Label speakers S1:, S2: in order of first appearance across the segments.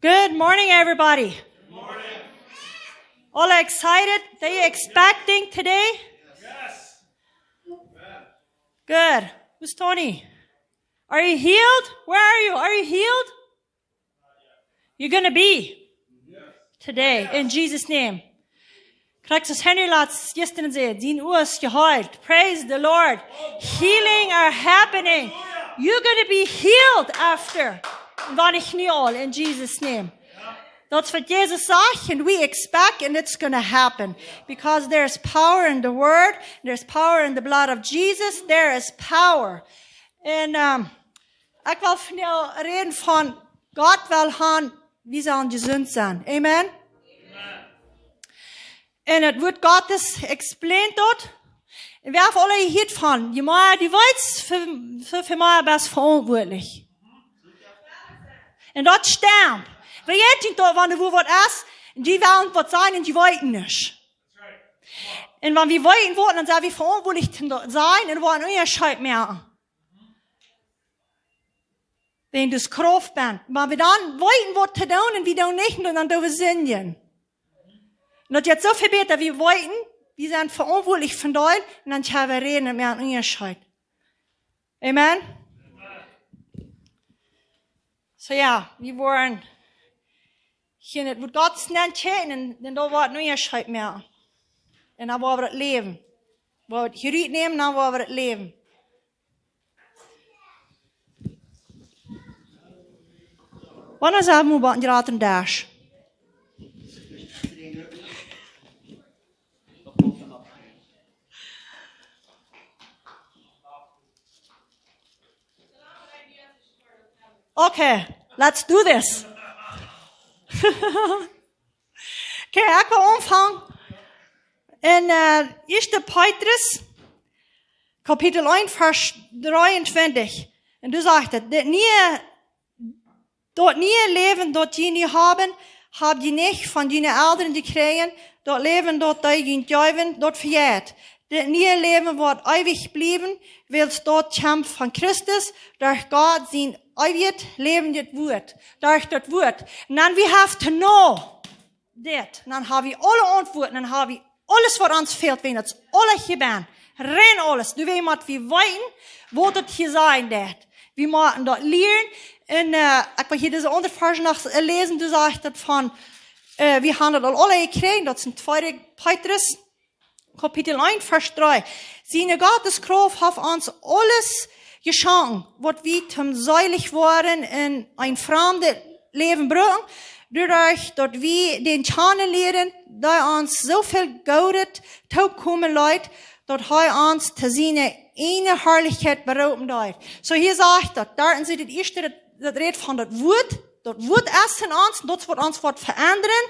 S1: Good morning, everybody.
S2: Good morning.
S1: All excited? Are you expecting today?
S2: Yes.
S1: Good. Who's Tony? Are you healed? Where are you? Are you healed? You're going to be today in Jesus' name. Krijgt ons Henry laat gisteren zei, 10 uur is geheild. Praise the Lord. Healing are happening. You're going to be healed after. Wat ik niet al in Jesus' name. That's what Jesus zegt, and we expect, and it's going to happen. Because there's power in the Word, there's power in the blood of Jesus, there is power. En ik wil van jou reden van, God wil gaan, wie zullen gezond zijn. Amen? En het wordt Gottes explained dort. En we hebben alle hier van, je moet die weet voor mij best verantwoordelijk. En dat stamp. We weten toch wanneer we wat is, en die willen wat zijn en die weten niet. En wanneer we weten worden, dan zijn we verantwoordelijk zijn en worden een Unterschied merken. Wenn du kraft bent. Maar we dan weten wat te doen en we doen niet, dan doen we zingen. En dat je het zo verbetert, dat we weten, we zijn verantwoordelijk van daar, en dan gaan we reden met een Unterschied. Amen? So ja, we worden hier het wordt God snel checken en dan wordt nu een Unterschied meer. En dan worden we het leven. We het geruid nemen, dan worden we het leven. Wanneer zijn we bij een dash? Okay, let's do this. Okay, ik wil aanvangen in 1. Petrus, kapitel 1, vers 23. En du zegt het, dat nieuwe leven dat jullie hebben, heb je niet van jullie ouderen gekregen. Dat leven dat jullie geven, dat verjaart. Dat nieuwe leven wordt eeuwig blijven, wils dat kamp van Christus, door God zijn eeuwig levend woord. Door dat woord. En dan we have to know dit. En dan hebben we alle antwoorden. En dan hebben we alles wat ons fehlt, wenn het alle gedaan. Rein alles. Du weet wat we weten, wat het gezegd dat. We moeten dat leren. En ik wil hier deze andere vers nog lezen. Du zegt dat van, we hebben dat al alle gekregen. Dat is in 2. Petrus, kapitel 1, vers 3. Zijn Gottes Kraft heeft ons alles geschenkt, wat we zum seilig worden in ein fremde Leben bringen, dadurch, dass wir den kennen lernen, da uns so viel Gaudet toekommen leid, dass uns zu seiner eine Herrlichkeit berauben leid. So hier sagt das, da sind das erste, das redet von das Wort erst in uns, das wird uns verändern.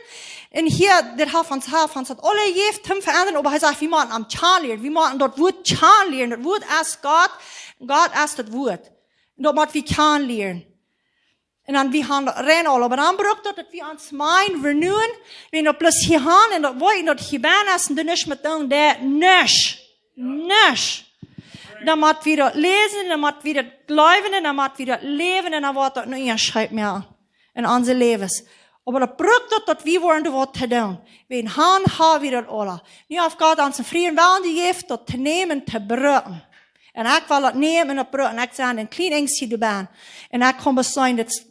S1: Und hier, das hat uns hat alle Jeft zum verändern, aber er sagt, wir machen am Chan lernen, wir machen das Wort Chan lernen, das Wort erst Gott ist das Wort. Und das muss wir kennenlernen. Und dann wir haben rein all. Aber dann braucht das, dass wir uns meinen, verneuen, wenn wir bloß hier haben, und das wollen, dass hier bin ist, und dann nicht mit dem, der nicht. Dann muss wir das lesen, dann muss wir das glauben, dann muss wir das leben, und dann wird das nicht Unterschied mehr in unser Leben. Aber das braucht das, dass wir wollen, das zu tun. Wenn haben wir das alle. Nu auf Gott uns einen freien Willen gegeben, das zu nehmen, zu brauchen. En ik wil het nemen en opbrengen. En ik zei, een klein engstje erbij. En ik kan bestaan dat,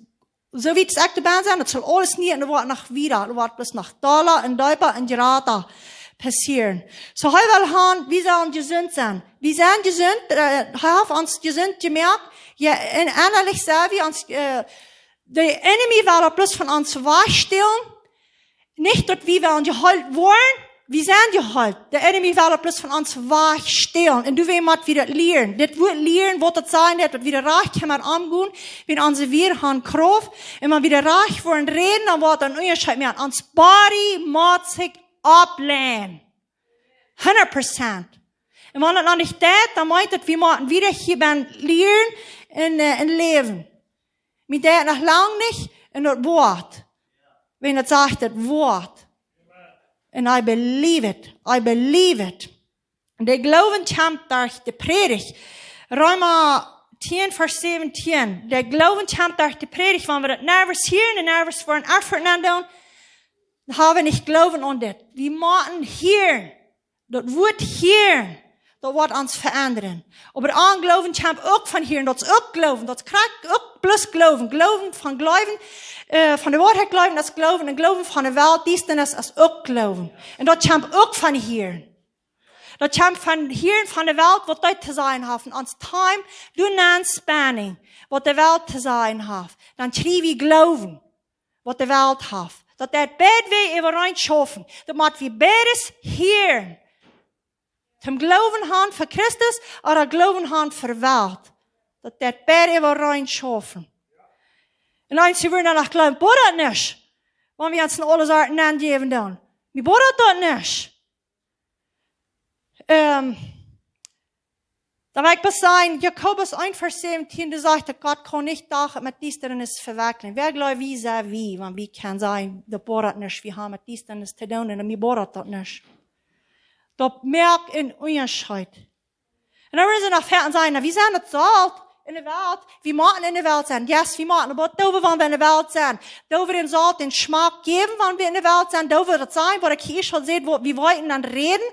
S1: zo wie het erbij zijn, dat zal alles niet, en er wordt nog weer, er wordt plus nog dollar en duipen en gerata passieren. So, hij wil gaan, wie zullen gezond zijn? Wie zijn gezond? Hij heeft ons gezond gemerkt. Ja, en innerlijk zei we ons, de enemy wil er plus van ons wegstellen. Niet dat we willen gehoord worden. Wir sind geholt. Der Enemy will bloß von uns wegstehlen. Und du willst wieder lernen. Das wird lernen, was das sein wird wieder reich kann man angehen, wenn unsere wir haben Kraft. Wenn man wieder reich wollen reden, dann wird ein Unterschied mehr. Uns Body muss sich ablehnen. 100%. Und wenn das noch nicht das, dann meint das, wir müssen wieder hier lernen in Leben. Mit der noch lang nicht in das Wort. Wenn das sagt, das Wort. And I believe it. I believe it. De geloven komt durch de predigt. Roma 10 vers 17. Der Glauben kommt durch die Predigt, wenn wir das nervös hören und nervös für ein Antwort andoen, dann haben wir nicht Glauben an das. Wir müssen hören. Das Wort hören, das wird uns verändern. Aber Anglauben kommt auch von hören, das ist auch Glauben, das kriegt auch bloß Glauben. Glauben, von der Wahrheit Glauben, das Glauben, und Glauben von der Welt, dies denn ist auch Glauben. Und das kommt auch von hören. Dat komt van hier van de wereld wat dat te zijn heeft. Ons time, doen aan spanning, wat de wereld te zijn heeft. Dan schrijf we geloven, wat de wereld heeft. Dat bed we overeind schaffen. Dat moet we bedes hier. Zum geloven haben voor Christus, oder geloven haben voor wereld. Dat bed overeind schaffen. En dan ze weer naar geloven, boor dat niet. Want we ons alles arten aangeven doen. We boor dat niet. Da mag ich sagen, Jakobus 1, Vers 17, da sagt, Gott kann nicht mit dies Dinnes verwirklichen. Wer glaubt, wie sei wie, wenn wir kann sagen, der bohrt nicht, wir haben mit dies Dinnes zu tun, und wir bohrt das nicht. Da merkt ein Unterschied. Und dann müssen sie nach Fertig sagen, wir sind nicht Salt in der Welt, wir machen in der Welt sein. Yes, wir machen, aber da wollen wir in der Welt sein. Da wir den Salt den Geschmack geben, wenn wir in der Welt sind, da wird es sein, wo der Kirche schon sieht, wo wir wollten dann reden.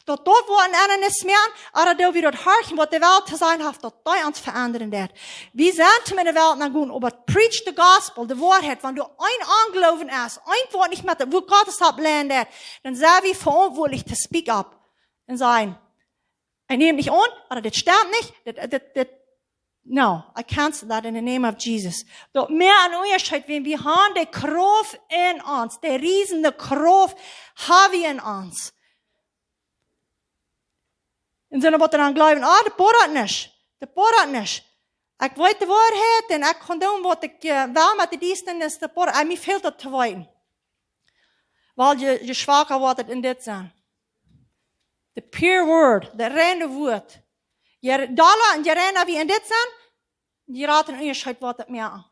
S1: Dort wo ein anderen ist mehr, aber da wir dort horchen, was die Welt zu sein hat, dort da uns verändern wird. Wir sind in der Welt nach gut, aber preach the gospel, die Wahrheit, wenn du ein Anglauben hast, ein Wort nicht mehr, wo Gottes hat lernen wird, dann sind wir verantwortlich to speak up und sagen, ich nehme dich an, oder das stimmt nicht, no, I cancel that in the name of Jesus. Dort mehr an Unterschied, wenn wir haben die Kraft in uns, die riesige Kraft haben wir in uns. En ze moeten dan geloven, dat boort niet. Dat boort niet. Ik weet de waarheid en ik kan doen wat ik wel met de diensten is. Dat boort. En mij fehlt dat te weten. Weil je schwacher wordt in dit zijn. The pure word, de reine woord. Je dollar en je reine wie in dit zijn, je raad een onderscheid wordt het meer.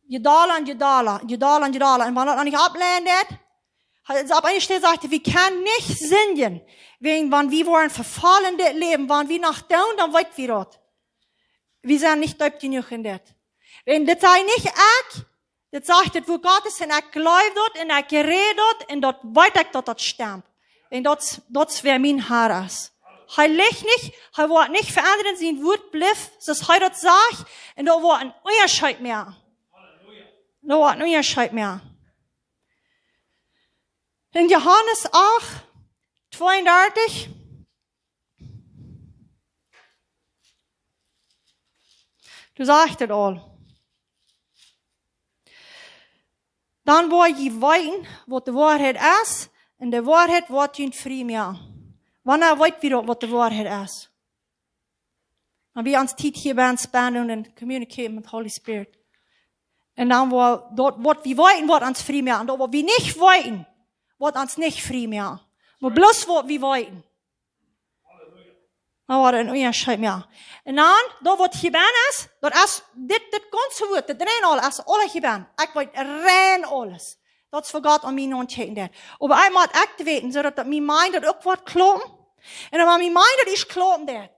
S1: Je dollar en je dollar, je dollar en je dollar. En wanneer dat niet opleent, ab einer Stelle sagte, wir können nicht singen, wenn wir wollen verfallen das Leben, wenn wir nach down, dann weit wir dort. Wir sind nicht dort genug in das. Wenn das sei nicht ich, das sagt, wo Gott ist, und ich glaube dort, und ich gerede dort, und dort weit ich dort stammt. Wenn dort wäre mein Herr ist. Er liegt nicht, er wird nicht verändert, sein Wort bleibt, das er dort sagt, und da wird ein Unterschied mehr. Da wird ein Unterschied mehr. In Johannes 8, 32, du sagst es all. Dann wollt ihr weiten, was die Wahrheit ist, und die Wahrheit wird ihr frei mehr. Wann weiß wir, was die Wahrheit ist? Und wir uns Zeit hier bei uns spenden und communicaten mit Holy Spirit. Und dann, dort, was wir weiten, wird uns frei mehr. Und dort, wo wir nicht weiten, wird uns nicht frei mehr. Maar bloß wat wir wollten. Dan wordt een onderscheid meer. En dan, dat wat gedaan is, dat is dit ganze woord, dat rein alles, is alles gedaan. Ik weet rein alles. Dat is voor God aan mij ontzettend dat. Maar ik moet echt weten, zodat mijn mind dat ook wordt kloppen. En dan mijn mind dat is kloppen dat.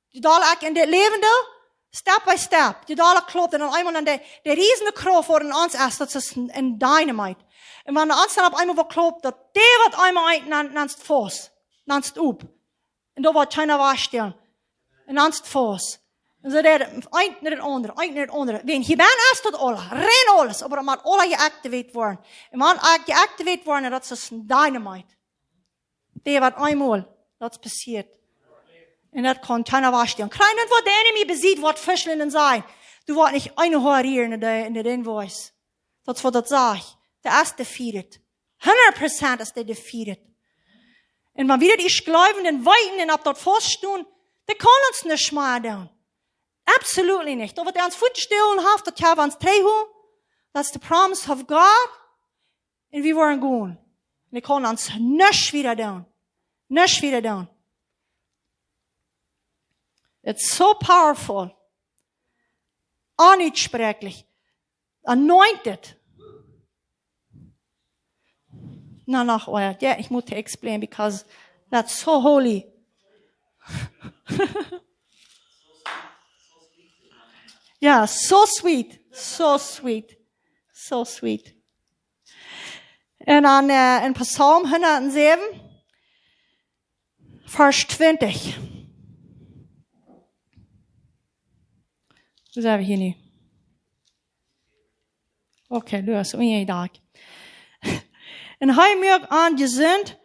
S1: Die daal ik in dit leven doe, step by step. Die daal klopt en dan eenmaal dan de riesige kracht voor ons is, dat is een dynamite. En wanneer ons dan op eenmaal wat klopt, dat die wat eenmaal uit naast vast, naast op. En dat wordt keiner wegstellen. En naast vast. En zo dat een naar het andere, een naar het andere. Wenn je bent is dat alles, rein alles, maar dat moet alles geactiveerd worden. En wanneer geactiveerd worden, dat is een dynamite. Die wat eenmaal, dat is passiert. En dat kan keiner wegstellen. Keiner wat de enemy beziet, wat verschillend zijn. Du wordt niet een hoor hier in de invoice. Dat is wat dat zegt. Der ist defeated. 100% ist der defeated. Und wenn wir das ist glauben, dann weiten und ab dort feststehen, der kann uns nicht mehr tun. Absolutely nicht. Aber der uns vorstellen hat, das haben wir uns treiben, that's the promise of God, und wir wollen gehen. Wir können uns nicht wieder tun. Nicht wieder tun. It's so powerful. Unsprechlich. Anointed. No, not oil. Yeah, ich muss explain because that's so holy. Ja, so sweet. So sweet. So sweet. En dan in Psalm 107, vers 20. Hoe zijn we hier nu? Oké, dus één dag. En hij merkt aan gesunt,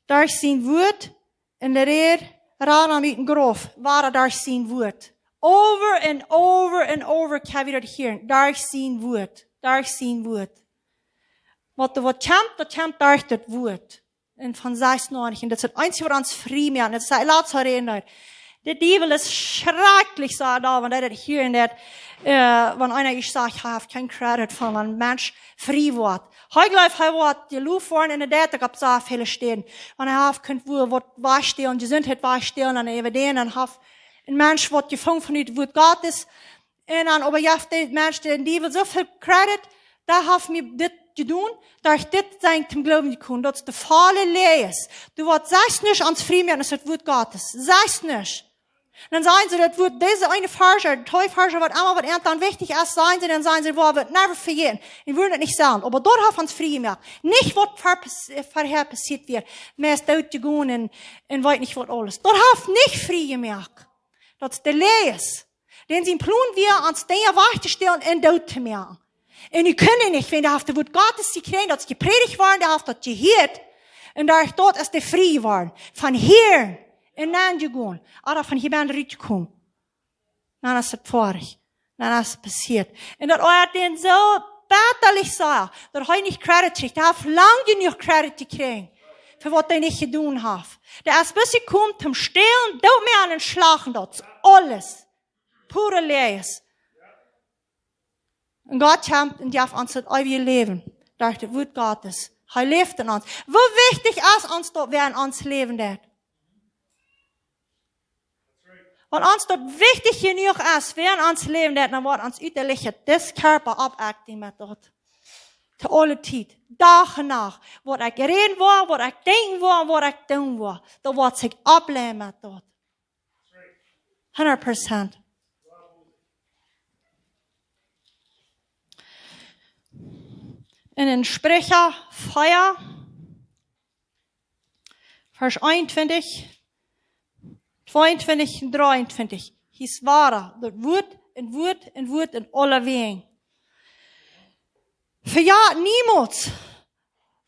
S1: daar zijn woord, en de reer raad aan uit een groof, waar daar zijn woord. Over en over en over kan we dat horen. Daar zijn woord. Daar zijn woord. Wat er wordt champt daar het woord. En van 96. En dat is het einzige wat ons vrij maakt. Dat is het laatste reden daar. De duivel is schrecklich, zei da, want dat hier en dat, wanneer einer ich sagt, ich habe kein Credit von einem Mensch frei wordt. Hij gelooft, hij wordt die Luft vorn in de dat, ik heb zo veel stehen. Want hij heeft kunt wat waarstellen, gezondheid waarstellen, en even den, en heeft een mens wordt gevangen van het woord Gottes. En dan, aber je heeft de mens, de duivel zoveel credit, daar heeft me dit gedaan, dat ik dit zijn te geloven kon. Dat is de falle lees. Du wordt zelfs niet ans vrij maken, als het woord Gottes. Zelfs niet. Dan sagen sie, das wird diese eine Forscher, zwei Forscher, was einmal, was dann wichtig ist, sagen sie, dann sagen sie, wo wird never vergehen. Ich würde das nicht sagen. Aber dort hat uns frei gemacht. Nicht, was vorher passiert wird. Mehr ist dort gegangen und weiß nicht, was alles. Dort hat nicht frei gemacht. Das ist der Lees. Den sie planen wir, ans Dinge weiterzustellen und dort zu machen. Und die können nicht, wenn der auf der Wort Gottes sie kriegen, dass sie gepredigt waren, der auf das gehört. Und da dort ist der frei waren. Von hier. En dan gegaan. Aber van hier ben ik gekomen. Dan is het vorig. Dan is het passiert. En dat hij den zo betterlich zei, dat hij niet credit kreeg. Hij heeft lang genoeg credit gekregen. Voor wat hij niet gedaan heeft. Der is bis gekomen om stelen, dood meer aan en slagen. Dat is alles. Pure lees. En God komt en die heeft ons het eeuwige leven. Door het woord Gottes. Hij leeft in ons. Hoe wichtig is ons dat wij in ons leven dat? Want ons dat wichtig genoeg is, weer ons leven dat, dan wordt ons uiterlijke des körper opacting met dat. Te alle tijd. Dag en nacht. Wat ik reden wil, wat ik denken wil, wat ik doen wil. Dat wordt zich opleiden met dat. 100%. En in Sprecher 4, vers 21, 22 en 23. His ware, dat woord en woord en woord in alle wegen. Verjaart niemand,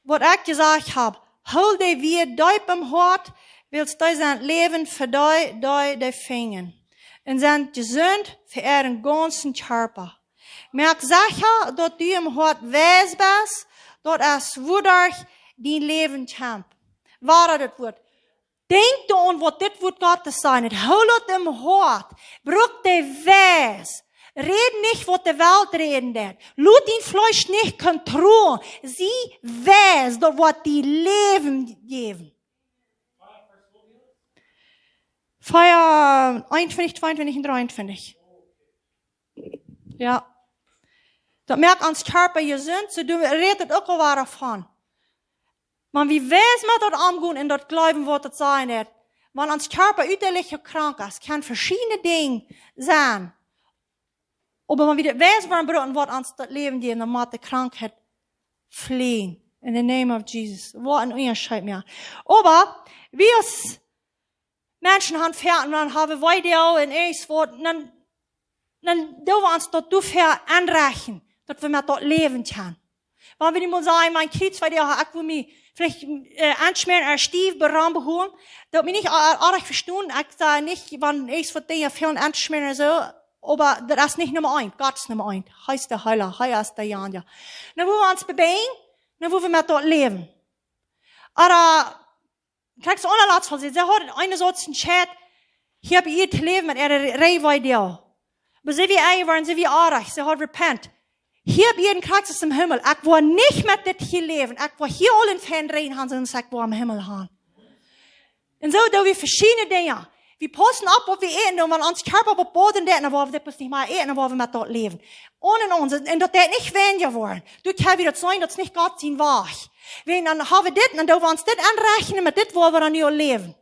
S1: wat ik gezegd heb. Hou die weer diep im hart, willst du sein Leben für die vingen. En zijn gesunt für ihren ganzen Körper. Merk sicher, dat du im hart wijs bist, dat es wodurch dein Leben kämpft. Ware dat woord. Denk dan wat dit woord Gottes zijn. Het hou het im hart. Brug de wijs. Red nicht, wat de Welt reden dat. Laat die Fleisch nicht kontrollen. Sie wijs, dat wat die Leben geven. 21, 22 en 23. Ja. Dat merkt ons Körper gezond. Zo redt het ook al waar van. Maar wie weiß met dat omgaan en dat geloven wat het zijn heeft. Want ons Körper uiterlich krank is, kan verschillende dingen zijn. Maar wie dat weiß waarom wat ons dat leven geeft, dan moet de krankheid fliehen. In the name of Jesus. Wat een onderscheid meer. Maar wie als mensen gaan verten, dan hebben wij die en eens wat, dan doen we ons dat doof aanreichen, dat we met dat leven gaan. Want we moeten zeggen, mijn kids, weil die ik wil me vielleicht anschmieren als stief berammen holen, dat me niet aardig verstaan. Ik zei niet, wanneer eens wat dingen veel anschmieren zo, aber dat is niet nummer 1. Gott is nummer 1. Hij is de heiler, hij is de Janja. Dan willen we ons bewegen, dan willen we met dat leven. Aber, kijk, zo onderlaat van ze hadden een soort chat, hier heb je het leven met een rijwij deel. Maar ze wie eigen waren, ze wie aardig, ze hadden repent. Hier heb je een kracht im Himmel. Ik wil niet met dit hier leven. Ik wil hier al in fan reden gaan, zoals ik wil im Himmel gaan. En zo doen we verschillende dingen. We passen op wat we eten, want ons Körper op boden deed, dan willen we dit niet meer eten, dan willen we met dat leven. Ohne ons, en dat deed niet weniger worden. Du kan weer dat zijn, dat is niet Gott zijn waag. Dan hebben we dit, en dan doen we ons dit aanrekenen, met dit willen we dan nu al leven.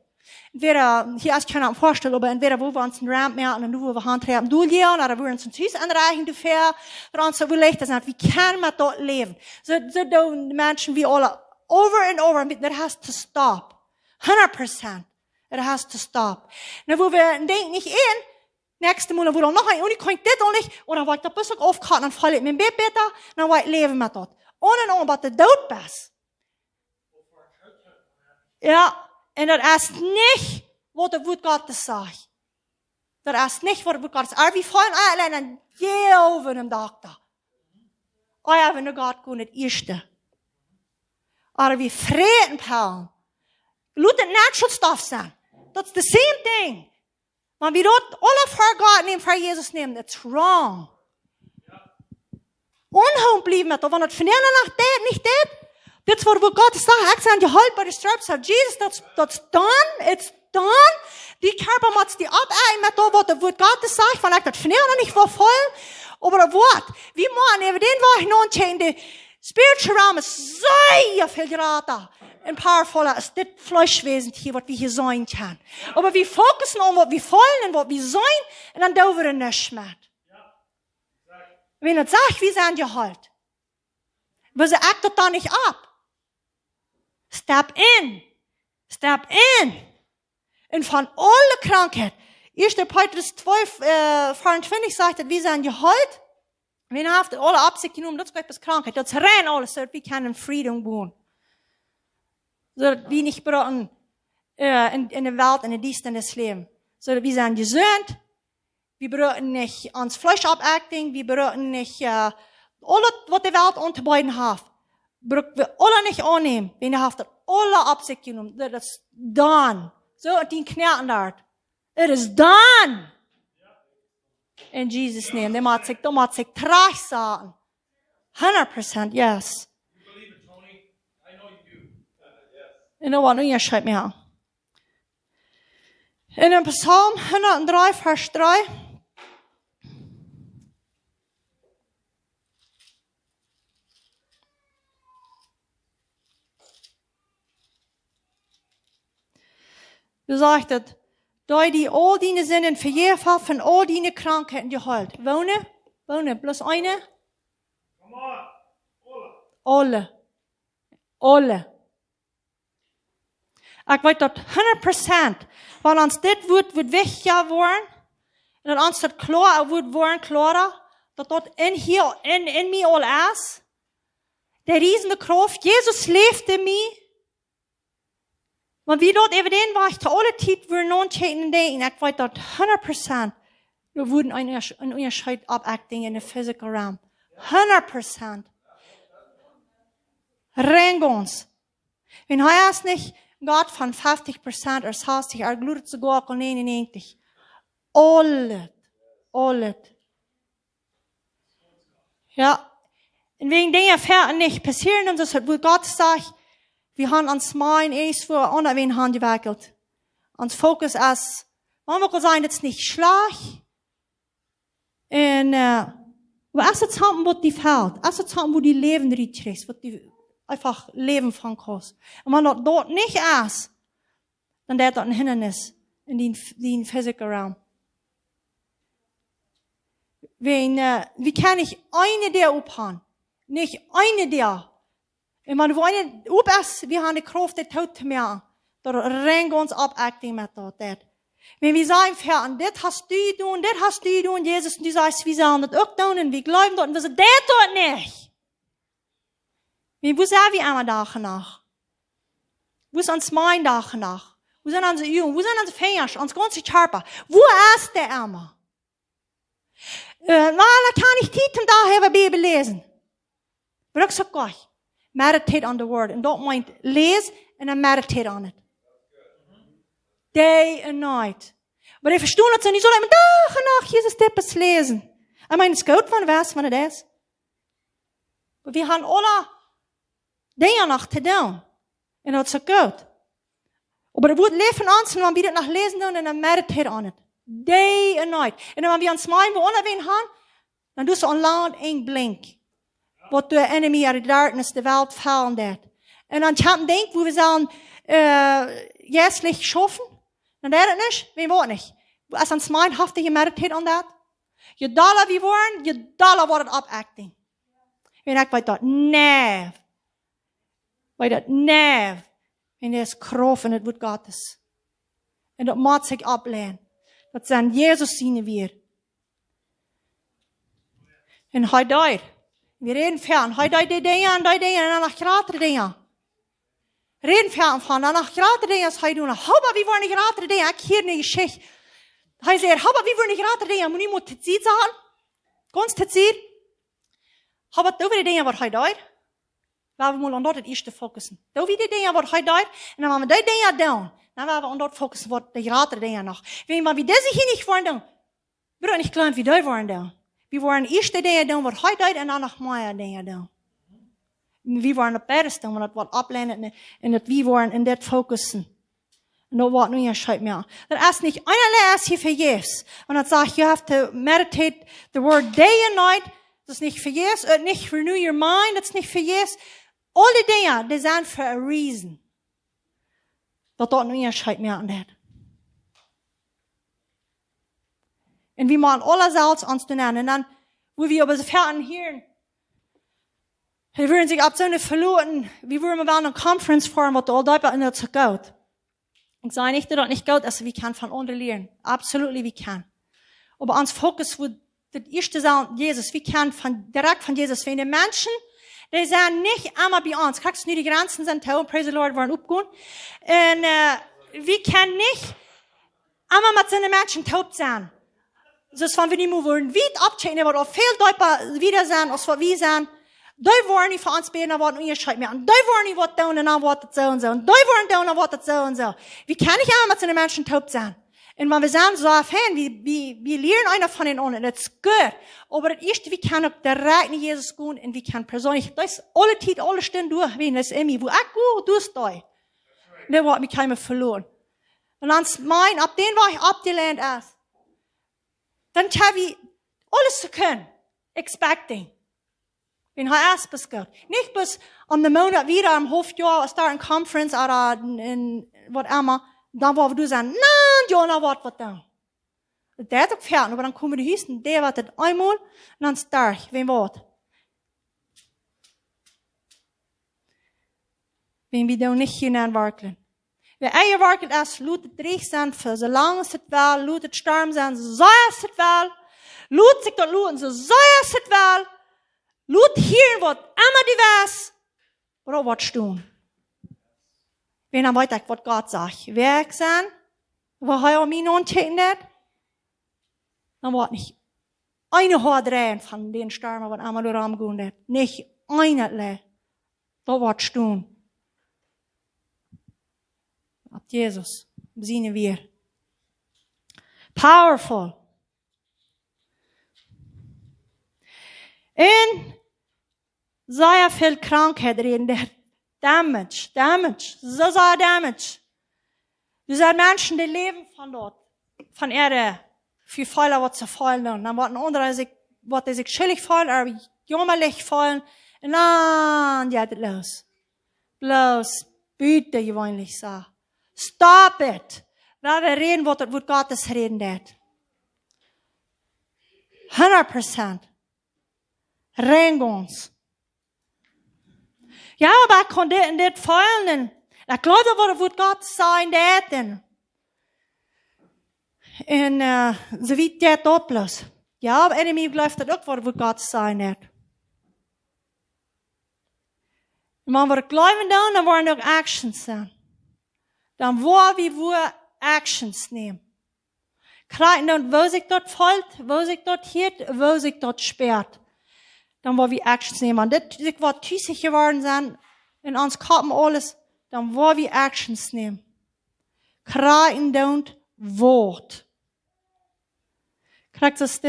S1: entweder, hier ist keine Vorstellung, aber entweder wo wir uns einen Ramp merken und wo wir handhaben, du gehen, oder wo wir uns ein Haus anreichen, du fährst, oder uns so leicht das nicht, wie kann man dort leben? So die Menschen wie alle, over and over, that has to stop. 100%. It has to stop. Na, wo wir denken nicht nächste Monat, wo dann noch ein, und ich kann das auch nicht, und dann war ich da ein bisschen aufgehauen, dann falle ich mit dem Bett besser, dann war ich leben mit dort. Und aber der daut bist. Ja, und das ist nicht, was der Wort Gottes sagt. Das ist nicht, was der Wort Gottes sagt. Aber wir fallen allein an jedem Doktor. Oh ja, wenn der Gott gut nicht erste. Aber wir freden Perlen. Laat het natural stuff zijn. That's the same thing. Maar we dort alle voor God nemen, voor Jesus nemen, that's wrong. Onhoud blijven met dat, want het vernemen nog dit, niet dit. Dit is wat God zegt, ik zijn je halt bij de straps of Jesus, that's done, it's done. Die Körper moet die abeigen met dat wat God zegt, van ik dat vernemen niet voor vol. Aber dat woord, wie man, even den waar ik nog in de spiritual realm is zeer veel grater. En powervoller als dit Fleischwesen hier, was wir hier sein können. Aber wir fokussen auf, was wir wollen und was wir sein, und dann dauern wir nicht mehr. Wenn das sagt, wir sind ja halt. Aber sie achtet da nicht ab. Step in. Step in. Und von aller Krankheit. 1. Petrus 12, 24 sagt, wir sind ja halt. Wir haben alle Absicht genommen, das geht bis Krankheit. Das rennt alles, so wir können in Frieden wohnen. So dass wir nicht brauchen, in der Welt, in der Dienst, in das Leben. So dass wir sind gesund. Wir brauchen nicht ans Fleisch abacting. Wir brauchen nicht, alles, was die Welt unterbeiden hat. Brauchen wir alle nicht annehmen. Wenn ihr habt alle Absicht genommen. Das ist done. So, und die Knacken dort. It is done. In Jesus' name. Der macht sich trage sagen. 100%, yes. En dan wat nu schrijft mir an. In dem Psalm 103, Vers 3. Du sagst, da die all deine Sinnen verjährt von all deine Krankheiten geheilt. Wohne, bloß eine? Alle. Ich weiß, dat 100%, weil uns dit wird wichtiger worden, und dat uns dat klar wird worden, klarer, dat in mir all ist. Der riesende Kraft, Jesus lebt in mir. Und wie dort eben den war, ich alle Zeit wir non in den, ich weiß, dat 100%, wir würden ein Unterschied abacting in the physical realm. 100%. Rengens. Wenn er es nicht, Gott von 50% oder 60, er glutet sogar an 99. Alles. Ja. Und wegen Dinge fertig nicht passieren, und das hat wohl Gott sagt, wir haben uns mein erst für unerwähnt Hand gewickelt. Uns Fokus ist, man will sagen, das ist nicht schlecht. Und, aber erst jetzt haben, wo die fällt. Erst jetzt haben, wo die Leben kriegst, wo die einfach Leben von Kurs. Und wenn das dort nicht ist, dann ist das ein Hindernis in den physical realm. Wie kann ich eine der abhauen? Nicht eine der. Und wenn du eine ist, wir haben die Kraft, die Tod zu mir. Da rennen wir uns abacting mit dort. Wenn wir sagen, Herr, das hast du tun, Jesus, und du sagst, wir sollen das auch tun, und wir glauben dort, und wir sagen, das tut nicht. Wo sind wir einmal danach? Wo ist uns mein danach? Wo sind unsere Jungen? Wo sind unsere Finger? Unsere ganze Körper? Wo ist der einmal? Da kann ich Titel daher die Bibel lesen. Aber ich sag Gott, meditate on the word. Und dort meint, lese und dann meditate on it. Day and night. Aber ich verstehe das nicht so, dass ich Tag und Nacht Jesus etwas lesen. Ich meine, es ist gut, wenn es ist. Aber wir haben alle Dinge noch zu tun. Und das ist gut. Aber es wird leben uns, wenn wir das noch lesen und dann meditate on it. Day and night. Und wenn wir uns meinen, wo unerwähnt haben, dann tust du online ein Blink. Wo der Enemy out of darkness der Welt fallen wird. Und dann haben wir denkt, wo wir sollen, jährlich schaffen. Dan deed het niet, weet wat niet. Als ons mind haftig je meditate on dat. Je dollar wie worden, je dollar wordt het opacting. En ik weet dat, nee. Weet dat, nee. En er is kracht en het wordt Gottes. En dat moet zich opleiden. Dat zijn Jezus zien weer. En hij deed. We reden van, hij deed die dingen en dan nog grotere dingen. Reden van, dan nog grotere dingen als hij doen. Hoppa, wie worden grotere dingen? Ik hier een geschichte. Hij zei, hoppa, wie worden grotere dingen? Moet niet moet het zien zeggen. Konst het zien. Hoppa, doe weer de dingen wat hij deed. Waar we moeten op het eerste focussen. Doe weer de dingen wat hij deed. En dan gaan we die dingen doen. Dan gaan we op dat focussen wat de grotere dingen nog. Weet je, maar wie deze hier niet worden doen. We worden niet klein wie die worden doen. We worden eerst de dingen doen wat hij deed en dan nog meer dingen doen. We worden op beide doen, want dat wordt opleiden en dat we worden in dat focussen. En dat wordt nu een schijt meer. Dat is niet een les hier vergeefs. Want dat zegt, you have to meditate the word day and night. Dat is niet vergeefs. Niet renew your mind. Dat is niet vergeefs. Alle dingen, die zijn for a reason. Dat nu een schijt meer aan dat. En we moeten alles zelfs ons doen. En dan, wo wir op de velden hier, die würden sich op zo'n verloren, we würden wel een conference vormen, wat al duidelijk in het gaat. Ik zei niet dat het niet goed is, we kunnen van anderen leren. Absoluut, we kunnen. Maar ons focus wordt het eerste zijn, Jezus. We kunnen direct van Jezus. Wenn de mensen, die zijn niet allemaal bij ons. Kijk, nu die grenzen zijn touw, praise the Lord, worden opgegaan. En we kunnen niet allemaal met zo'n mensen taub zijn. Dus van we niet meer worden wit opchecken, wat al veel duidelijker wieder zijn, als wat we zijn. Die worden niet voor ons beden, dan wordt onderscheid meer. En die worden niet wat doen, en dan wordt het zo en zo. En die worden doen, dan wordt het zo en zo. We kunnen niet allemaal met zo'n mensen taub zijn. En wenn wir zijn zo afheen, we leren einer von den anderen. Dat is goed. Aber het eerste, we kunnen ook direct naar Jezus gaan, en we kunnen persoonlijk, dat is alle tijd, alle stunden doorgewezen. Dat is immer, wo ik go, du is daar. Dan wordt me keiner verloren. En als mijn, op den waar ik opgeleid is, dan hebben we alles te kunnen. Expecting. Wenn hij is beschouwt. Niet bis om de maand weer am hoofdjaar, als daar een conference, of wat immer, dan waar we doen zijn, nou wat dan. Dat is ook fertig, maar dan komen de huizen, die wat het eenmaal, en dan sterk, wem wat. Wenn we dan niet gaan werken. Wenn eigen werken is, laat het dreig zijn, voor zolang is het wel, laat het storm zijn, zo is het wel, laat zich dat laten, zo is het wel, laat hier wat immer die was, maar ook wat doen. Wenn dan weet ik wat God zegt, werk zijn, waar hij om mij ontdekt heeft, dan wordt niet een haar draaien van den stormen wat allemaal door hem gaan heeft. Niet een le. Dat wordt doen. Op Jezus zien we weer. Powerful. En zeer veel krankheid reden. Damage. So damage. Er zijn mensen die leven van dat. Van ere. Für Fehler, was ze fallen. Dan worden anderen, wat zich schuldig fallen, of jammerlich fallen. En dan gaat het los. Bloos. Bitte gewöhnlich so. Stop it. Waar we reden, wat het woord Gottes reden deed. 100%. Rein ons. Ja, aber ik kon dit fallen. Ik geloof dat wat het woord Gottes zijn deed. En ze weet dat oplos. Ja, maar enemy gelooft dat ook wat het woord Gottes zijn deed. Maar wat ik geloof dan, dan worden ook actions zijn. Dan waar we actions nemen. Krijgen dan, wo zich dat valt, wo zich dat hielt, wo zich dat speert. Dan waar we actions nemen. En dit wat tüßig geworden zijn, in ons kappen alles, dan waar we actions nemen. Krijgen dan woord. Krijgt das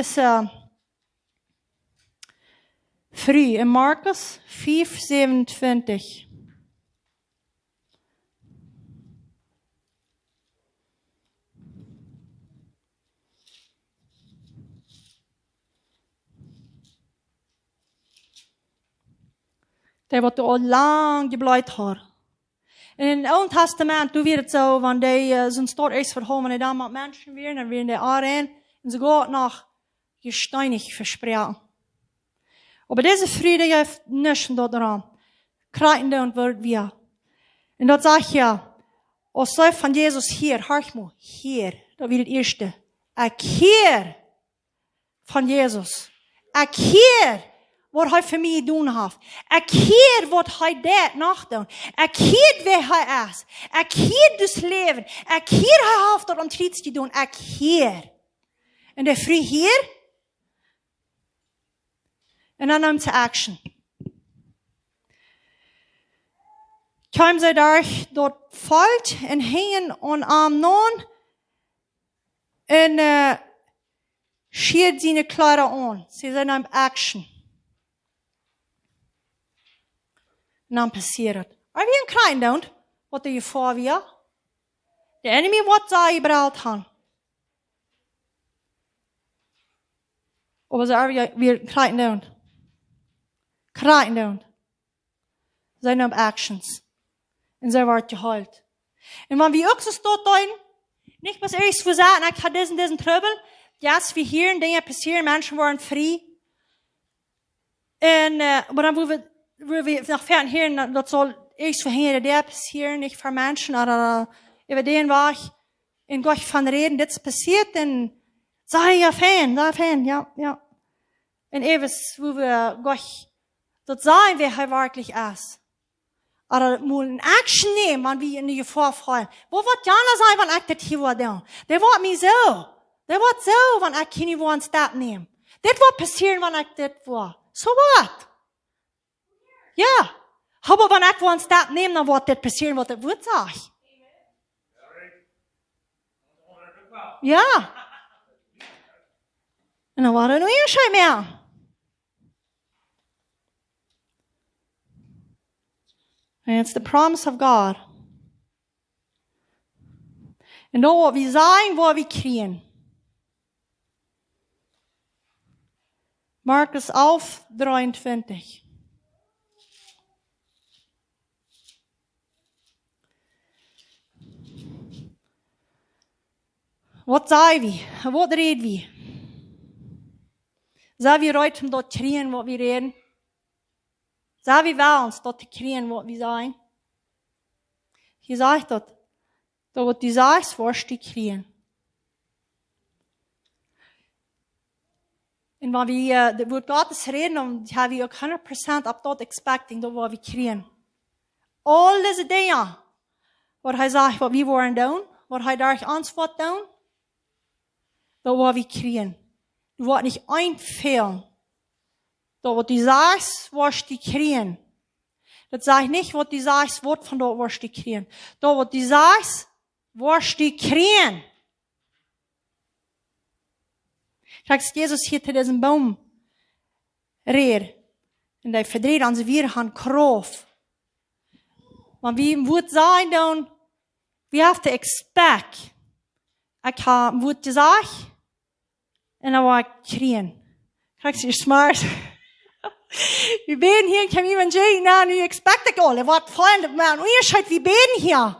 S1: früh in Markus 4:27. Der wat al lang gebleid had. In het Oude Testament, toen werd het zo, want die zijn stort eerst verhomen en dan met mensen weer, dan werden die aanrein, en ze gaat nog gesteinig verspreken. Aber deze vrede heeft niks dort dran. Krijgen dan wordt weer. En dat zeg je, als zij van Jezus hier, hark me, hier, dat weer het eerste. Ik hier van Jezus. Ik hier wat hij voor mij doen heeft. Ik hier wat hij deed nog doen. Ik hier wie hij is. Ik hier dus leven. Ik hier hij heeft dat om iets te doen. Ik hier. En de vrije hier. En dan neemt ze action. Kwamen ze daar dort valt en hingen aan arm non. En schiert zijn klaren aan. Ze zijn aan action. En dan passiert het. Maar wie een klein doen, wat er je voor weer? De enemy wat zij gebracht han. Of ze er weer klein doen. Klein doen. Zij nemen actions. En zij wordt gehoord. En wanneer we ook zo stot doen, niet pas eerst voor zeggen, ik ga deze trouble. Ja, we hier dingen passieren, mensen worden vrij. En, maar dan moeten we nog verder hier, dat zal eerst voor hen daar passieren, niet voor mensen, maar über den weg, in Gott van reden, dit is passiert, en sei ja fan, ja. En even, wo we Gott, dat zijn wie hij werkelijk is. Aber het moet een action nemen, wanneer we in de gevaar vallen. Wat wordt Jana zijn, wanneer ik dit hier wil doen? Dat wordt mij zo. Dat wordt zo, wanneer ik hier een stap neem. Dit wordt passeren, wanneer ik dit wil. So wat? Ja. Maar wanneer ik een stap neem, dan wordt dit passeren, wat het wordt, zeg. Ja. En dan wordt er nog een meer. And it's the promise of God. En dan wat we zijn, wat we krijgen. Markus 11, 23. Wat zijn we? Wat reden we? Zijn we uit om dat te krijgen wat we reden? Zijn we wel ons dat te krijgen wat we zijn? Je zegt dat wat je zegt, wordt te krijgen. En wanneer we het woord Gottes reden, dan hebben we ook 100% op dat expecting dat wat we krijgen. Al deze dingen, wat hij zegt, wat we worden doen, wat hij daar antwoord doen, dat wat we krijgen. Du wordt niet einfehlen. Dat wat die zegt, wordt die krijgen. Dat zegt niet wat die zegt, wordt van dat wordt die krijgen. Dat wat die zegt, wordt die krijgen. Kijk, Jezus hier te deze boom reed. En hij verdreed aan zijn weer gaan kroof. Want wie moet zijn dan, we have to expect. Ik ga moet zeggen, en dan word ik krijgen. Kijk, je smart. We ben hier, ik heb iemand zeggen, nou, nu expect ik al. Wat volgende man, onderscheid, we ben hier.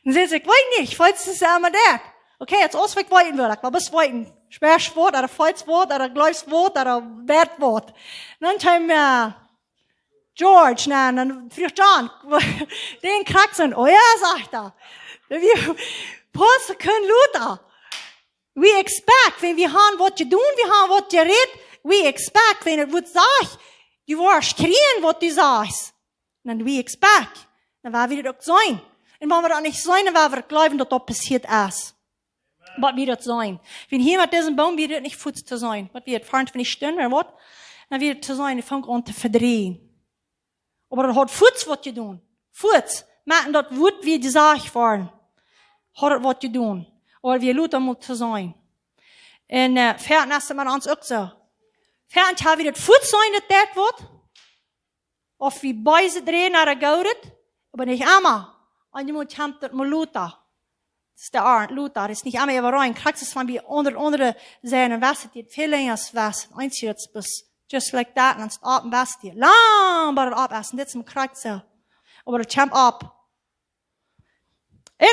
S1: Dan zei ze, ik weet niet, falls es einmal dat. Okay, jetzt aus, was ich weiten will. Ich will bis weiten. Sperrwort, oder Falswort, oder Gläubswort, oder Wertwort. Dann haben wir George, dann fragt John, den kriegt sind, oh ja, sagt er. Wir, Paul, können Luther. We expect, wenn wir haben, was you doen, wir haben, was you redt, we expect, wenn er wird sagt, du wirst kriegen, was du sagst. Dann we expect. Dann werden wir das auch sein. Und wenn wir das nicht sein, dann werden wir glauben, dass das passiert ist. Was wird das sein? Wenn hier mit diesem Baum wird es nicht futz zu sein. Was wird, fahren wir nicht stehen, oder was? Dann wird es zu sein, die fängt an zu verdrehen. Aber das hat futz, was you tun. Futz. Machen das wird, wie gesagt worden. Hat das, was you tun. Oder wir Luther muss zu sein. Und, fertig ist man uns auch so. Fertig haben wir das futz sein, das wird. Of wie beide drehen naar de gouden, aber nicht immer. Und je moet hem dat Luther. Das ist der Art, Luther. Das ist nicht immer überall. Kriegst es, wenn wir unter sein und was die viel länger was. Eins jetzt bis, just like that, und dann ist ab und was die. Lang, aber ab essen. Das ist ein Krieg so. Aber det kommer op.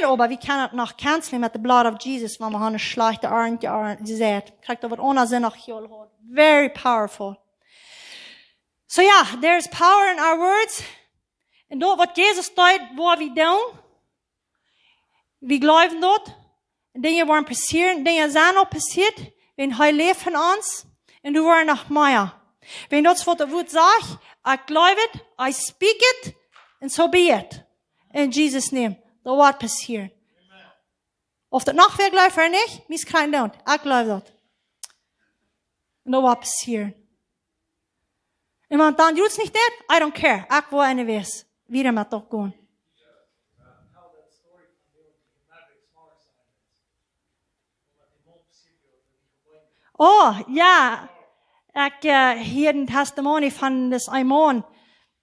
S1: Aber vi kan het nog cancelen met the blood of Jesus, wanneer we han een slechte arm gezet. Krijgt dat wat onzinnig heel hard. Very powerful. So yeah, there's power in our words. En dat wat Jesus deed, wat we doen. We geloven dat. En dingen worden passeren, dingen zijn al passiert. Wenn hij leeft van ons. En du worden nog meer. Wenn dat wat het woord zegt, ik geloof het, I speak it, en so be it. In Jesus' name. Dat wordt passeren. Of dat nog weer gelooft of niet, mis krijgen doen. Ik geloof dat. En dat wordt passeren. En want dan doet het niet dit, I don't care. Ik wil en wees. Wieder met dat gaan. Oh, ja. Ik hier een testimony van dus een man.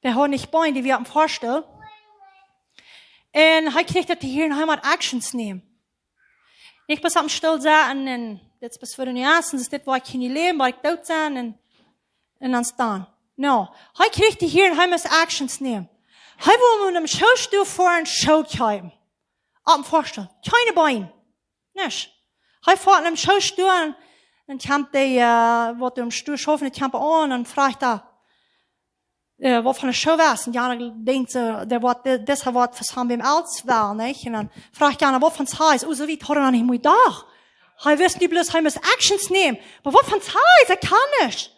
S1: We hadden niet bij, die we hebben voorstellen. En hij kreeg dat hier en hij moet actions nemen. Ik was am stil zijn en dit is voor de eerste, dus dit waar ik in je leven, waar ik dood zijn en dan staan. No, hij kreeg die hier en hij moest actions nemen. Hij wil met hem showstoel voor een show krijgen. Op een voorstel. Keine bein. Nisch. Hij voert hem showstoel en dan komt hij, wat hem stoel schaffen, dan komt aan en vraagt hij, wat van de show was. En ja, dan denkt ze, dit wat van hem als wel, niet? En dan vraagt hij, wat van het huis? Oh, zo wie, had hij niet mooi dag. Hij wist niet bloos, hij moest actions nemen. Maar wat van het huis? Ik kan niet.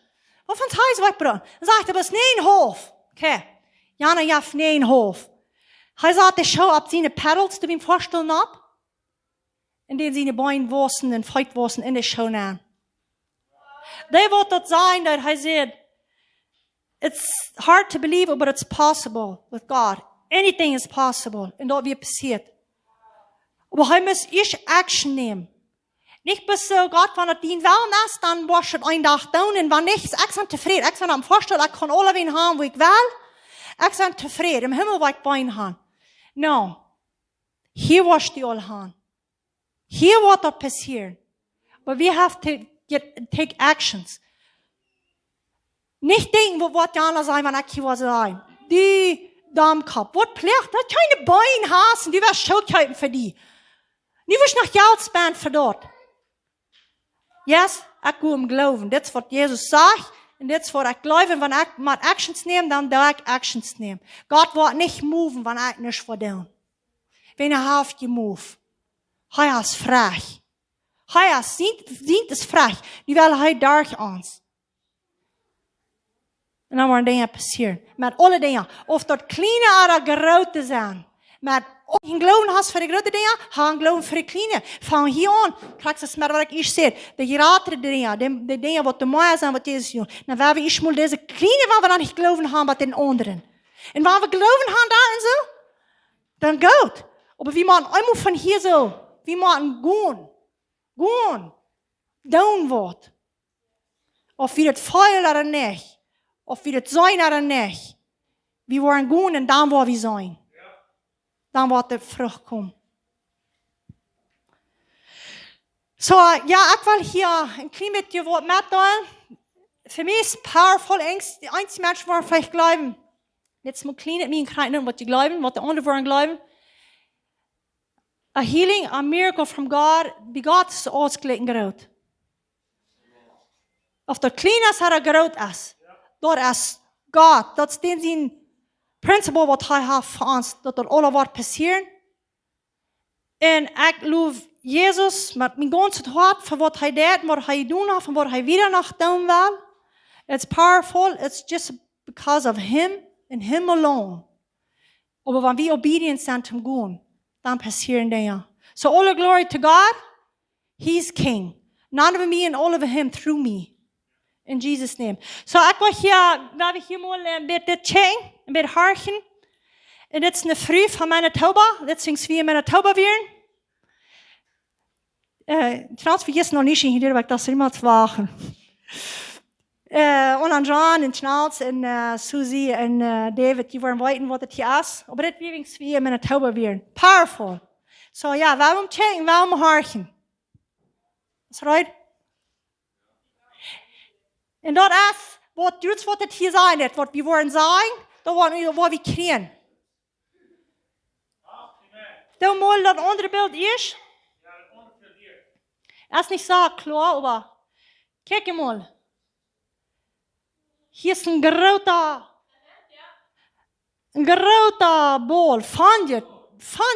S1: Wat van het huis wegbrengen? Dan zegt hij, dat is niet een hoofd. Oké. Jana jaf nee hof. Hij zat de show op zijn pedals te hem voorstellen op. En dan zijn bein wassen en feit wassen in de show na. Dat wordt dat zijn dat hij zegt, it's hard to believe, but it's possible with God. Anything is possible. En dat weer passiert. Maar hij moet eerst action nemen. Niet bis so, Gott, wenn het dien wel is, dan was het een dag doen. En wanneer niet, ik ben tevreden. Ik ben aan het voorstellen, ik kan alle wien gaan, wie ik wil. Ik ben tevreden. Im Himmel waar ik bij gaan. No. Hier was die al gaan. Hier wordt dat passeren. But we have to take actions. Niet denken, wat Jana zei, wanneer ik hier was zijn. Die damkap. Wat pleegt? Dat keine bein haast. Die was schuld kijken voor die. Nu was nog geld spend voor dat. Yes, ik wil hem geloven. Dit is wat Jezus zegt. En dit is wat ik geloof. En wanneer ik met actions neem, dan doe ik actions nemen. God wordt niet moven, wanneer ik niets voor doen. Wanneer heeft je move? Hij is vrij. Hij is, ziet is vrij. Nu wil hij daar ons. En dan worden dingen passeren. Met alle dingen. Of dat kleine of grote zijn. Met geen geloven hast voor de grote dingen, gaan geloven voor de kleine. Van hier aan, krijg je met wat ik eerst zei. De grotere dingen, de dingen wat de mooie zijn, wat Jezus doet. Dan hebben we eerst maar deze kleine, waar we dan niet geloven gaan, wat in anderen. En waar we geloven gaan daar en zo, dan gaat. Maar wie man, eenmaal van hier zo, wie man gaan, doen wordt. Of wie het vuil of niet. Of wie het zijn of niet. We worden gaan en dan waar we zijn. Dan wordt de vrucht komen. Ja, ik wil hier een klein beetje wat metdelen. Voor mij is het powerful. De einzige mensen waar vielleicht geloven. Dit is maar klein, het mij krijgen wat je geloven, wat de anderen worden geloven. A healing, a miracle from God, bij God is alles gelijk groot. Of dat klein is, of dat groot is. Dat is God. Dat is zijn principle wat hij heeft voor ons, dat er alle wordt passeren. En ik geloof Jezus met mijn ganse hart voor wat hij deed, wat hij doen heeft en wat hij weer nog doen wil. It's powerful. It's just because of him and him alone. Maar wanneer we obedient zijn te gaan, dan passeren dingen. So all the glory to God. He's king. None of me and all of him through me. In Jesus' name. So ik wil hier mal een beetje checken, een beetje harken. En dit is een vrouw van Manitoba. Dit zingt wie in Manitoba weer. Trouwens, vergeet nog niet hier, dat ik dat iemand wagen. En dan John en Charles en Susie en David, die waren weten wat het hier is. Maar dit zingt wie in Manitoba weer. Powerful. So ja, waarom checken, waarom harken? Is dat right? En dat is wat het hier zijn, wat we worden zijn, dat wat we krijgen. Doe mal dat andere beeld eerst. Er ist nicht so klar, aber kijk mal. Hier ist een grote bol. Van je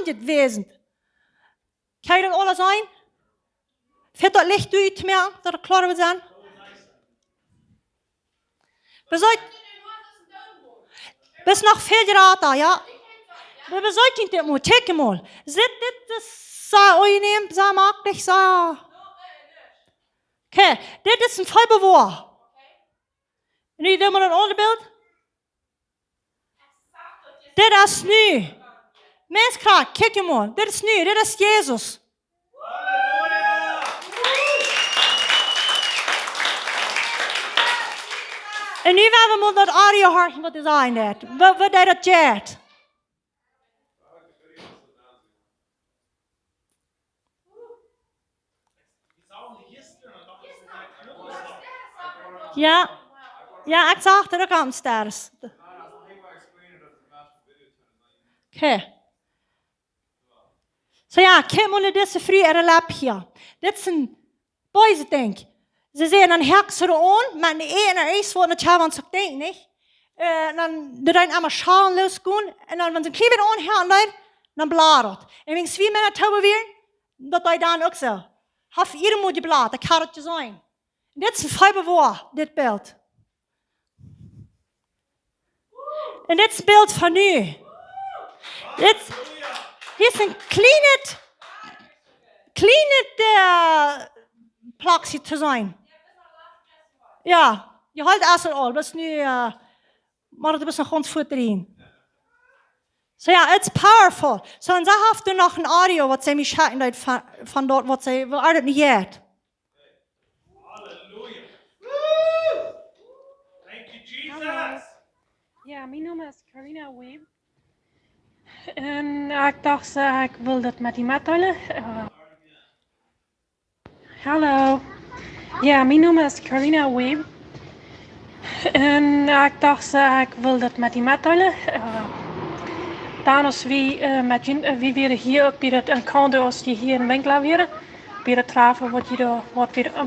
S1: het wezen. Kan je dat alles zijn? Vet dat licht uit meer, dat het klaar wordt zijn? Bis nog veel graden, ja. We bezorgen dit maar, kijk maar. Zit dit zo, je neemt zo makkelijk zo. Oké, dit is een vollbewoer. Nu doen we een ander beeld. Dit is nu. Menskracht, kijk maar. Dit is nu, dit is Jezus. En nu hebben we dat audio horen wat is aan dat. Wat dat jet. Ja. Ja, ik zag er ook aan stars. Oké. Zo ja, kijk maar deze vrije er een lapje. Dit is een boze ding. Ze zeggen een hek zo aan, maar de ene is wat het hebben ze denken, niet? Dan de dan allemaal schalen losgaan en dan wanneer ze een klein beetje aanhouden, dan bladert. En wanneer ze met het hebben weer, dat hij dan ook zo. Haf ieder moet je blad, dat kan het je zijn. Dit is een vijfbewoer, dit beeld. En dit is het beeld van nu. Dit is een kleine plakje te zijn. Ja, je houdt het al, dat is nu, maar het is nog ons voet erin. So ja, it's powerful. So en ze heeft er nog een audio wat zij mij schatten van dat wat zij wel altijd niet heeft.
S2: Halleluja. Thank you, Jesus.
S3: Ja, mijn naam is Carina Webb. En ik dacht, ik wil dat met die mettelen. Hallo. Ja, mijn naam is Carina Webb. En ik dacht, ik wil dat met die mettelen. Danos wie weer hier ook bij het encounter als je hier in winkel weer. Bij het traven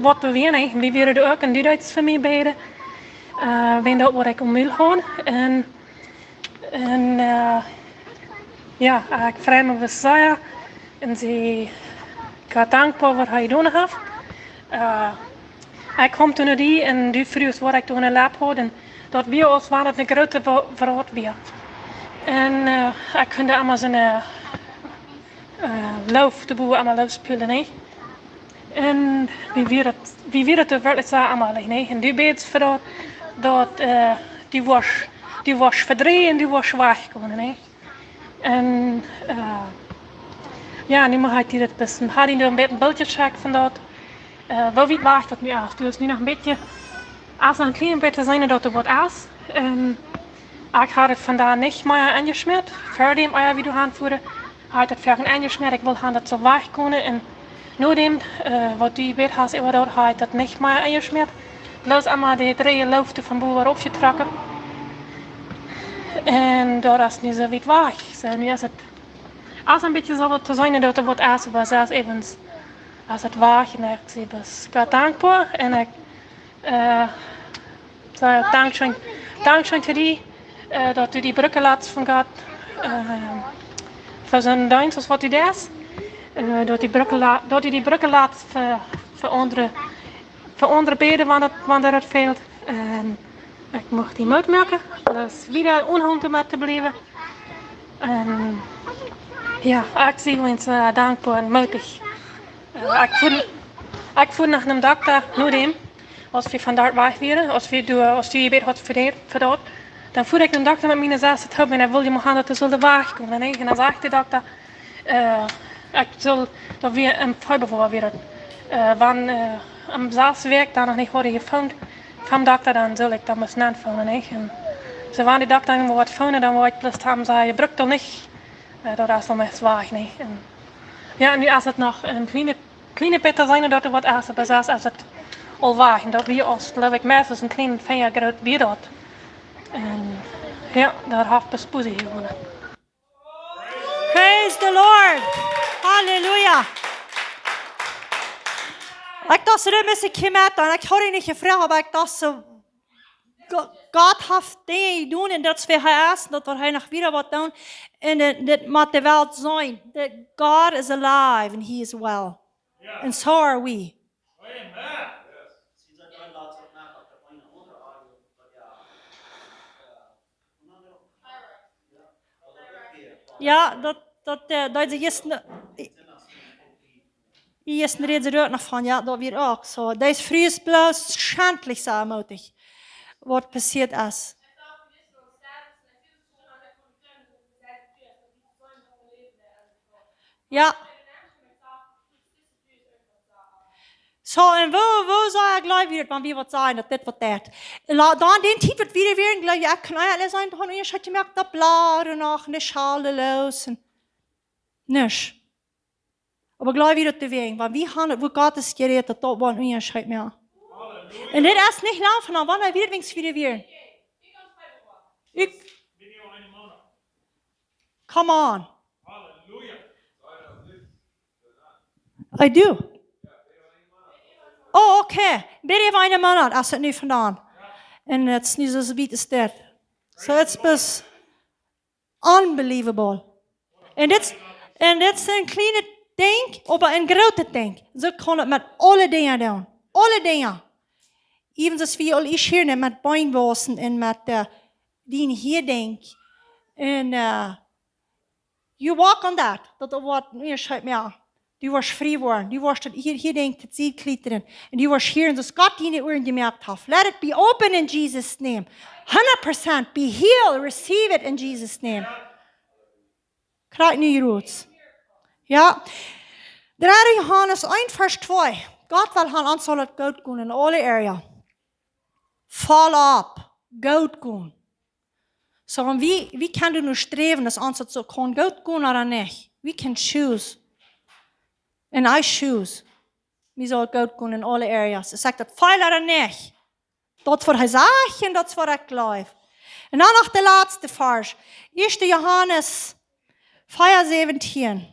S3: wat we weer nee, wie weer er ook en die Duits van mij beide. Weet dat wat ik om wil gaan en ja, ik vraag me wat zei en ik ga dankbaar wat hij doen heeft. Ik kom toen die en die vroeg wat ik toen in lab had en dat we ons waren een grote verhaal weer. En ik kon allemaal zijn loof de boel allemaal loofspullen nee. En wie weer het werkelijk zo allemaal nee. En die beet voor dat die was verdreven en die was weggekomen nee. En ja, nu mag hij het best. Had hij een beetje een beeldje check van dat. Wel wie wacht dat nu af. Dus nu nog een beetje, als een klein beetje zijn dat er wat is. En ik had het vandaag niet meer aangesmeerd. Verder heb wie aanvoeren. Had het verder aangesmeerd. Ik wil gaan dat zo wegkomen. En nu wat die weet had over had ik dat niet meer aangesmeerd. Los allemaal de 3 looften van boven opgetrokken. En dat is nu zo wit weg. So, nu is het als een beetje zo te zijn dat er wat is, maar zelfs even als het weg. En ik ben dankbaar. En ik zeg dankzij te die dat u die bruggen laat van Gott voor zijn duim zoals wat u deed. Dat u die bruggen laat voor andere beden wanneer het veelt. En ik mocht die uitmerken. Dus weer onhandig met te blijven. En ja, ik zie ons dankbaar en moedig. Ik voel naar een dokter, nu dem. Als we van daar weg waren, als we weet wat voor dat. Dan voel ik een dokter met mijn zes het hebben en wil je me gaan dat er zullen wegkomen. En dan zegt de dokter, ik zal dat weer een voorbevoer weer. Wanneer am 6 week dan nog niet worden gevonden van dokter, dan zal ik dat maar snel vinden. En ze waren die dokter en wat vinden, dan word ik plus hebben zei je brukt dan niet. Dat is dan echt zwaar. En ja, nu als het nog een kleine beetje zijn dat er wat is, maar zelfs als het al wagen, dat we als geloof ik meestal een klein vinger groot bier dat. En ja, daar heeft bespoedig gewonnen.
S1: Praise the Lord. Lord. Halleluja. Ik dacht, dat is een keer en ik hoor niet gevraagd, maar ik dacht zo, God heeft dingen doen en dat is voor hij is, dat hij nog weer wat doen. En dat moet de wereld zijn. That God is alive and he is well. And so are we. Ja, dat is eerst reden er ook nog van, ja, dat weer ook zo. Dat is vreesbloos, schändlich saarmoedig, wat passiert is. Ja. Zo, en wo zou ik geloof weer, wanneer wat zijn, dat dit wat dat. Dan den tijd wordt weer, geloof je, ik kan alles zijn, dan eerst had je merkt, dat blaren nog, en de schalen los, en niks. Aber gleich wieder zu wegen, weil wie haben wo Gott es geredet, dat wordt niet schrijft meer. En dit is niet lang van, wanneer weer wings weer. Ik. Come on. I do. Oh, okay. Bitte even een maand, als het nu vandaan. En het is niet zo beet is dat. So it's just unbelievable. En dit is een kleine ding, maar een grote ding. Zo kan het met alle dingen doen. Alle dingen. Even zoals we al is hier met beenwassen en met die hier denk. En you walk on that. Dat wordt meer schijt meer. Die was vrij worden. Die was dat hier denkt het ziet klitteren. En die was hier en dus God die niet oren gemerkt heeft. Let it be open in Jesus' name. 100% be healed. Receive it in Jesus' name. Krijg nu je roots. Ja. 3 Johannes 1 vers 2. God wil gaan ons het goed doen in alle area. Fall up. Goed doen. So wie kan du nu streven, dass ons het zo kan goed doen oder nicht? We can choose. And I choose. We zal goed doen in alle areas. Ik zeg dat veel oder nicht. Dat voor hij zegt en dat voor ik geloof. En dan nog de laatste vers. 1 Johannes 4:17.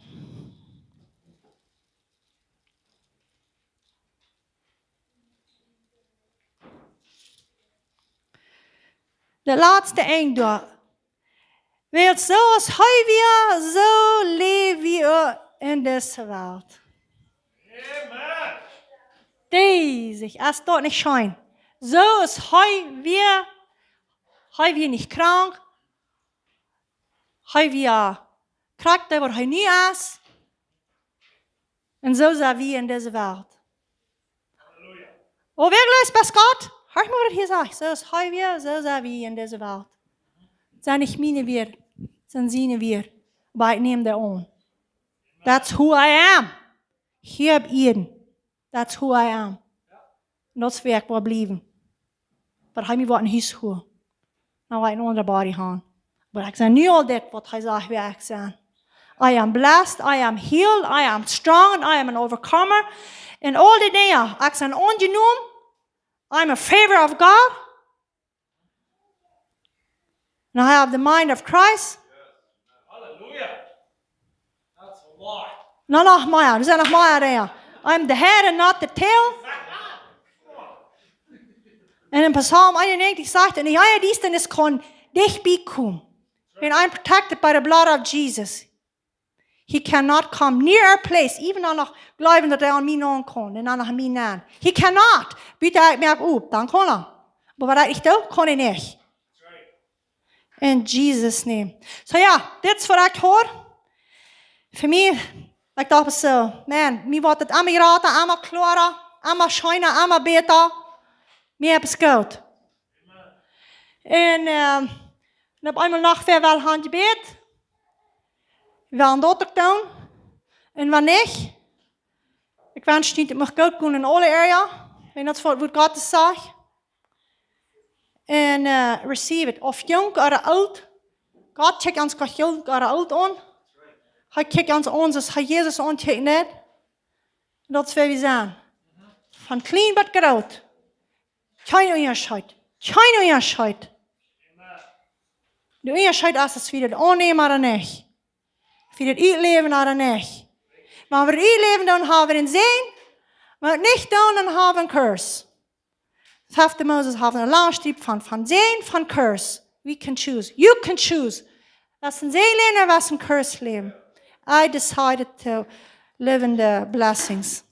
S1: De laatste één door. Want zoals hij weer, zo leven we in deze wereld. Deze, als dat niet schijnt. Zoals hij weer niet krank. Hij weer krank, dat wat hij niet is. En zo zijn we in deze wereld. Oh, werkelijk, best God? Hör mal, was hier sagt. So ist heu wir, so sind wir in dieser Welt. Sind nicht meine wir, sind seine wir. Aber ich nehme der an. That's who I am. Hier hab ich. That's who I am. Und das will ich mal bleiben. Aber ich will nicht Huis. Nou, ich noch body haben. Aber ich sage nicht all das, was ich sage, wie ich sage. I am blessed, I am healed, I am strong, I am an overcomer. And all the Dinge, ich sage ungenommen. I'm a favor of God. And I have the mind of Christ.
S2: Hallelujah. That's a lot.
S1: No, nog meer. Er zijn nog meer dingen. I'm the head and not the tail. En in Psalm 91 zegt, en ja, dies dan is kon dichtbij komen. And I'm protected by the blood of Jesus. He cannot come near our place, even though nog geloven dat hij aan mij aan kon en aan mij aan. He cannot. Bitte ik merk op, dan kan hij. Maar wat ik doe, kan hij niet. In Jesus' name. So ja, dit is wat ik hoor. Voor mij, ik dacht zo, man, mij wordt het allemaal raten, allemaal klarer, allemaal schijner, allemaal beter. Meer heb ik goed. En op eenmaal nog weer wel handje beet. We gaan dat ook doen. En wanneer? Ik wens niet, het mag goed doen in alle area. En dat is wat God zegt. En receive it. Of jong of oud. God kijkt ons als jong of oud aan. Hij kijkt ons aan als hij Jezus aankijkt net. En dat is waar we zijn. Van klein tot groot. Geen onderscheid. Geen onderscheid. De onderscheid is als we het aannemen of niet. Für das leven oder nicht. Maar we het leven, dan hebben we een zegen. Maar het niet doen, dan hebben we een curse. Das heeft de Moses hebben een laagstiep van zegen, van curse. We can choose. You can choose. Was een zegen leven, of was een curse leven. I decided to live in the blessings.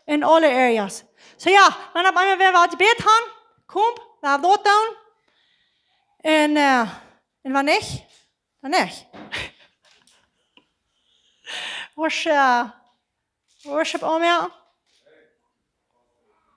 S1: In alle areas. So ja, dan heb ik weer wat gebed gaan. Kom, we hebben dat doen. En wat niet? Dan niet. Worship om ja.